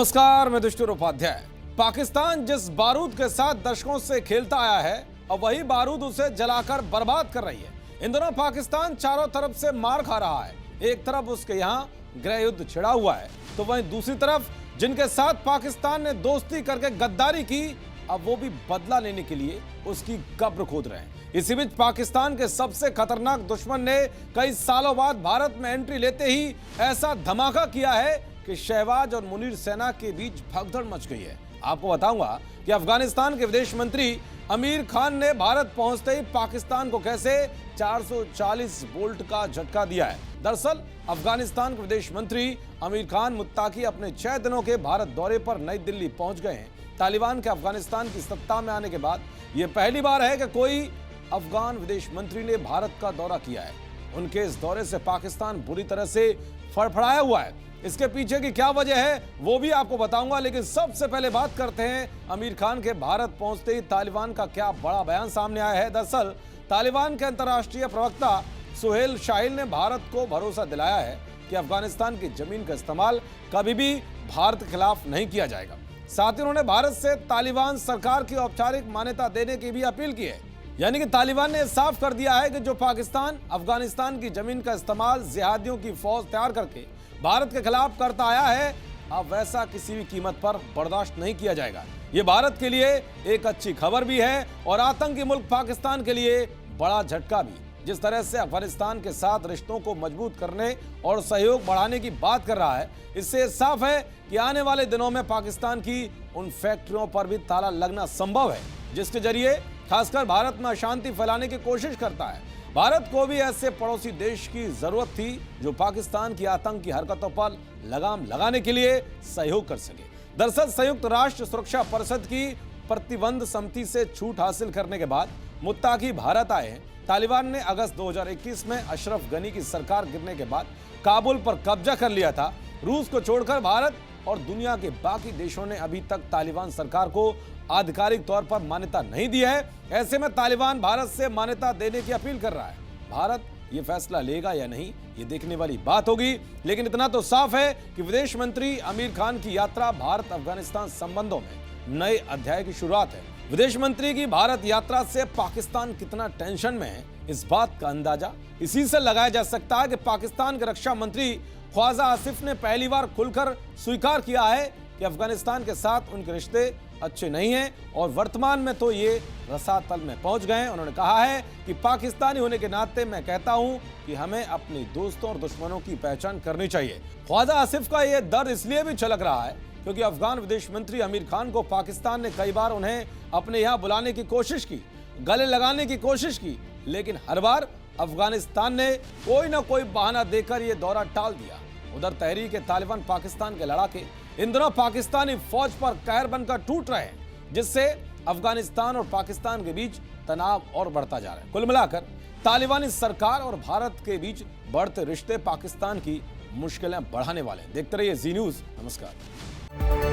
नमस्कार, मैं दुष्टुर उपाध्याय। पाकिस्तान जिस बारूद के साथ दशकों से खेलता आया है, अब वही बारूद उसे जलाकर बर्बाद कर रही है। इन दिनों पाकिस्तान चारों तरफ से मार खा रहा है। एक तरफ उसके यहाँ गृह युद्ध छिड़ा हुआ है, तो वहीं दूसरी तरफ जिनके साथ पाकिस्तान ने दोस्ती करके गद्दारी की, अब वो भी बदला लेने के लिए उसकी कब्र खोद रहे हैं। इसी बीच पाकिस्तान के सबसे खतरनाक दुश्मन ने कई सालों बाद भारत में एंट्री लेते ही ऐसा धमाका किया है कि शहबाज और मुनीर सेना के बीच भगदड़ मच गई है। आपको बताऊंगा कि अफगानिस्तान के विदेश मंत्री आमिर खान ने भारत पहुंचते ही पाकिस्तान को कैसे 440 वोल्ट का झटका दिया है। दरअसल अफगानिस्तान के विदेश मंत्री आमिर खान मुत्ताकी अपने 6 दिनों के भारत दौरे पर नई दिल्ली पहुंच गए हैं। तालिबान के अफगानिस्तान की सत्ता में आने के बाद यह पहली बार है कि कोई अफगान विदेश मंत्री ने भारत का दौरा किया है। उनके इस दौरे से पाकिस्तान बुरी तरह से फड़फड़ाया हुआ है। इसके पीछे की क्या वजह है वो भी आपको बताऊंगा, लेकिन सबसे पहले बात करते हैं आमिर खान के भारत पहुंचते ही तालिबान का क्या बड़ा बयान सामने आया है। दरअसल तालिबान के अंतर्राष्ट्रीय प्रवक्ता सुहेल शाहिल ने भारत को भरोसा दिलाया है कि अफगानिस्तान की जमीन का इस्तेमाल कभी भी भारत के खिलाफ नहीं किया जाएगा। साथ ही उन्होंने भारत से तालिबान सरकार की औपचारिक मान्यता देने की भी अपील की है। यानी कि तालिबान ने साफ कर दिया है कि जो पाकिस्तान अफगानिस्तान की जमीन का इस्तेमाल जिहादियों की फौज तैयार करके भारत के खिलाफ करता आया है, अब वैसा किसी भी कीमत पर बर्दाश्त नहीं किया जाएगा। ये भारत के लिए एक अच्छी खबर भी है और आतंकी मुल्क पाकिस्तान के लिए बड़ा झटका भी। जिस तरह से अफगानिस्तान के साथ रिश्तों को मजबूत करने और सहयोग बढ़ाने की बात कर रहा है, इससे साफ है कि आने वाले दिनों में पाकिस्तान की उन फैक्ट्रियों पर भी ताला लगना संभव है, जिसके जरिए खासकर भारत में अशांति फैलाने की कोशिश करता है। भारत को भी ऐसे पड़ोसी देश की जरूरत थी जो पाकिस्तान की आतंकी हरकतों पर लगाम लगाने के लिए सहयोग कर सके। दरअसल संयुक्त राष्ट्र सुरक्षा परिषद की प्रतिबंध समिति से छूट हासिल करने के बाद मुत्ताकी भारत आए हैं। तालिबान ने अगस्त 2021 में अशरफ गनी की सरकार गिरने के बाद काबुल पर कब्जा कर लिया था। रूस को छोड़कर भारत और दुनिया के बाकी देशों ने अभी तक तालिबान सरकार को आधिकारिक तौर पर मान्यता नहीं दी है। ऐसे में तालिबान भारत से मान्यता देने की अपील कर रहा है। भारत ये फैसला लेगा या नहीं, ये देखने वाली बात होगी, लेकिन इतना तो साफ है कि विदेश मंत्री आमिर खान की यात्रा भारत अफगानिस्तान संबंधों में नए अध्याय की शुरुआत है। विदेश मंत्री की भारत यात्रा से पाकिस्तान कितना टेंशन में है, इस बात का अंदाजा इसी से लगाया जा सकता है कि पाकिस्तान के रक्षा मंत्री ख्वाजा आसिफ ने पहली बार खुलकर स्वीकार किया है कि अफगानिस्तान के साथ उनके रिश्ते अच्छे नहीं हैं और वर्तमान में तो ये रसातल में पहुंच गए हैं। उन्होंने कहा है कि पाकिस्तानी होने के नाते मैं कहता हूं कि हमें अपने दोस्तों और दुश्मनों की पहचान करनी चाहिए। ख्वाजा आसिफ का यह दर्द इसलिए भी छलक रहा है क्योंकि अफगान विदेश मंत्री आमिर खान को पाकिस्तान ने कई बार उन्हें अपने यहाँ बुलाने की कोशिश की, गले लगाने की कोशिश की, लेकिन हर बार अफगानिस्तान ने कोई ना कोई बहाना देकर यह दौरा टाल दिया। उधर तहरीक तालिबान पाकिस्तान के लड़ाके इन दिनों पाकिस्तानी फौज पर कहर बनकर टूट रहे हैं, जिससे अफगानिस्तान और पाकिस्तान के बीच तनाव और बढ़ता जा रहा है। कुल मिलाकर तालिबानी सरकार और भारत के बीच बढ़ते रिश्ते पाकिस्तान की मुश्किलें बढ़ाने वाले हैं। देखते रहिए जी न्यूज़। नमस्कार।